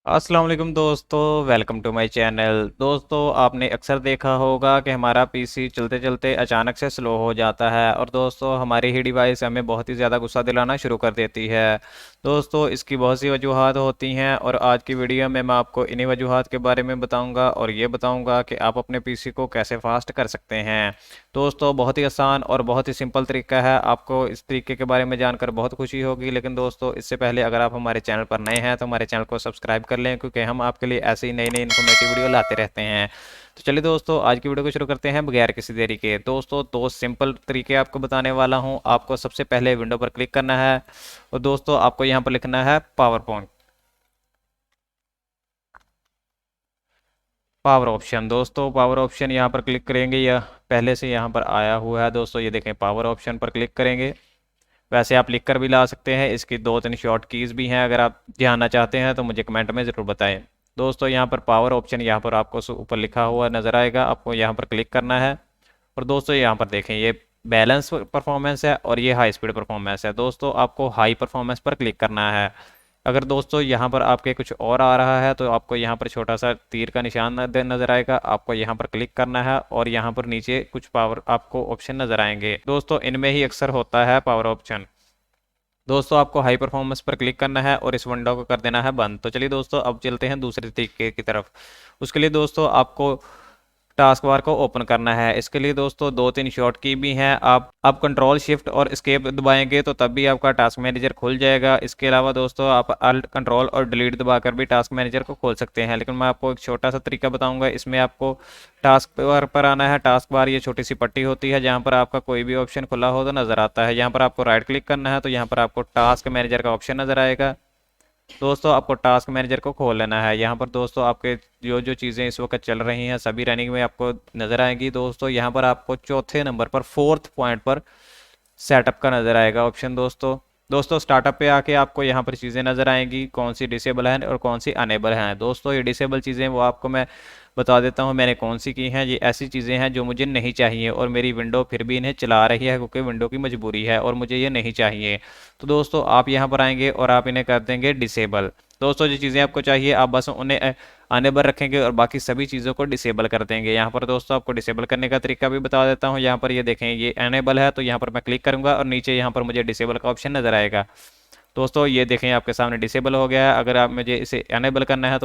अस्सलाम वालेकुम दोस्तों, वेलकम टू माय चैनल। दोस्तों, आपने अक्सर देखा होगा कि हमारा पीसी चलते चलते अचानक से स्लो हो जाता है और दोस्तों हमारी ही डिवाइस हमें बहुत ही ज़्यादा गुस्सा दिलाना शुरू कर देती है। दोस्तों, इसकी बहुत सी वजूहात होती हैं और आज की वीडियो में मैं आपको इन्हीं वजूहात के बारे में बताऊंगा और ये बताऊंगा कि आप अपने पीसी को कैसे फास्ट कर सकते हैं। दोस्तों, बहुत ही आसान और बहुत ही सिंपल तरीका है। आपको इस तरीके के बारे में जानकर बहुत खुशी होगी, लेकिन दोस्तों इससे पहले अगर आप हमारे चैनल पर नए हैं तो हमारे चैनल को सब्सक्राइब कर लें, क्योंकि हम आपके लिए ऐसे ही नई नई इन्फॉर्मेटिव वीडियो लाते रहते हैं। तो चलिए दोस्तों, आज की वीडियो को शुरू करते हैं बगैर किसी देरी के। दोस्तों, दो सिंपल तरीके आपको बताने वाला हूं। आपको सबसे पहले विंडो पर क्लिक करना है और दोस्तों आपको यहां पर लिखना है पावर पॉइंट, पावर ऑप्शन। दोस्तों पावर ऑप्शन यहाँ पर क्लिक करेंगे, यह पहले से यहाँ पर आया हुआ है। दोस्तों ये देखें, पावर ऑप्शन पर क्लिक करेंगे। वैसे आप लिख कर भी ला सकते हैं, इसकी दो तीन शॉर्ट कीज़ भी हैं। अगर आप जानना चाहते हैं तो मुझे कमेंट में ज़रूर बताएं। दोस्तों यहाँ पर पावर ऑप्शन यहाँ पर आपको ऊपर लिखा हुआ नज़र आएगा, आपको यहाँ पर क्लिक करना है। और दोस्तों यहाँ पर देखें, ये बैलेंस परफॉर्मेंस है और ये हाई स्पीड परफॉर्मेंस है। दोस्तों आपको हाई परफॉर्मेंस पर क्लिक करना है। अगर दोस्तों यहाँ पर आपके कुछ और आ रहा है तो आपको यहाँ पर छोटा सा तीर का निशान नज़र आएगा, आपको यहाँ पर क्लिक करना है और यहाँ पर नीचे कुछ पावर आपको ऑप्शन नज़र आएंगे। दोस्तों इनमें ही अक्सर होता है पावर ऑप्शन। दोस्तों आपको हाई परफॉर्मेंस पर क्लिक करना है और इस विंडो को कर देना है बंद। तो चलिए दोस्तों, अब चलते हैं दूसरे तरीके की तरफ। उसके लिए दोस्तों आपको टास्क बार को ओपन करना है। इसके लिए दोस्तों दो तीन शॉर्ट की भी हैं। आप कंट्रोल शिफ्ट और एस्केप दबाएंगे तो तब भी आपका टास्क मैनेजर खुल जाएगा। इसके अलावा दोस्तों आप अल्ट कंट्रोल और डिलीट दबाकर भी टास्क मैनेजर को खोल सकते हैं, लेकिन मैं आपको एक छोटा सा तरीका बताऊंगा। इसमें आपको टास्क बार पर आना है। टास्क बार ये छोटी सी पट्टी होती है, जहाँ पर आपका कोई भी ऑप्शन खुला हो तो नज़र आता है। यहाँ पर आपको राइट क्लिक करना है तो यहाँ पर आपको टास्क मैनेजर का ऑप्शन नज़र आएगा। दोस्तों आपको टास्क मैनेजर को खोल लेना है। यहाँ पर दोस्तों आपके जो जो चीज़ें इस वक्त चल रही हैं सभी रनिंग में आपको नज़र आएंगी। दोस्तों यहाँ पर आपको चौथे नंबर पर फोर्थ पॉइंट पर सेटअप का नज़र आएगा ऑप्शन। दोस्तों स्टार्टअप पे आके आपको यहाँ पर चीज़ें नज़र आएंगी, कौन सी डिसेबल हैं और कौन सी अनेबल हैं। दोस्तों ये डिसेबल चीज़ें वो आपको मैं बता देता हूँ मैंने कौन सी की हैं। ये ऐसी चीज़ें हैं जो मुझे नहीं चाहिए और मेरी विंडो फिर भी इन्हें चला रही है, क्योंकि विंडो की मजबूरी है और मुझे ये नहीं चाहिए। तो दोस्तों आप यहाँ पर आएंगे और आप इन्हें कर देंगे डिसेबल। दोस्तों जो चीज़ें आपको चाहिए आप बस उन्हें अनेबल रखेंगे और बाकी सभी चीज़ों को डिसेबल कर देंगे। यहाँ पर दोस्तों आपको डिसेबल करने का तरीका भी बता देता हूँ। यहाँ पर ये देखें, ये अनेबल है तो यहाँ पर मैं क्लिक करूँगा और नीचे यहाँ पर मुझे डिसेबल का ऑप्शन नज़र आएगा। दोस्तों ये देखें, आपके सामने डिसेबल हो गया है। अगर आप मुझे इसे अनेबल करना है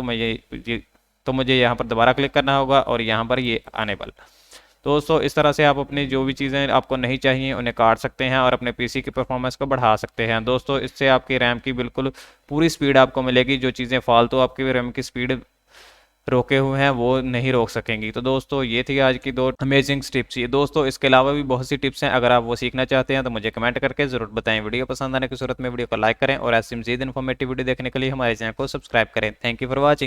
तो मुझे यहाँ पर दोबारा क्लिक करना होगा और यहाँ पर ये अनेबल। दोस्तों इस तरह से आप अपनी जो भी चीज़ें आपको नहीं चाहिए उन्हें काट सकते हैं और अपने पीसी की परफॉर्मेंस को बढ़ा सकते हैं। दोस्तों इससे आपकी रैम की बिल्कुल पूरी स्पीड आपको मिलेगी। जो चीज़ें फालतू आपकी रैम की स्पीड रोके हुए हैं वो नहीं रोक सकेंगी। तो दोस्तों ये थी आज की दो अमेजिंग टिप्स। ये दोस्तों इसके अलावा भी बहुत सी टिप्स हैं, अगर आप वो सीखना चाहते हैं तो मुझे कमेंट करके ज़रूर बताएं। वीडियो पसंद आने की सूरत में वीडियो को लाइक करें और ऐसी मज़ीद इन्फॉर्मेटिव वीडियो देखने के लिए हमारे चैनल को सब्सक्राइब करें। Thank you for watching.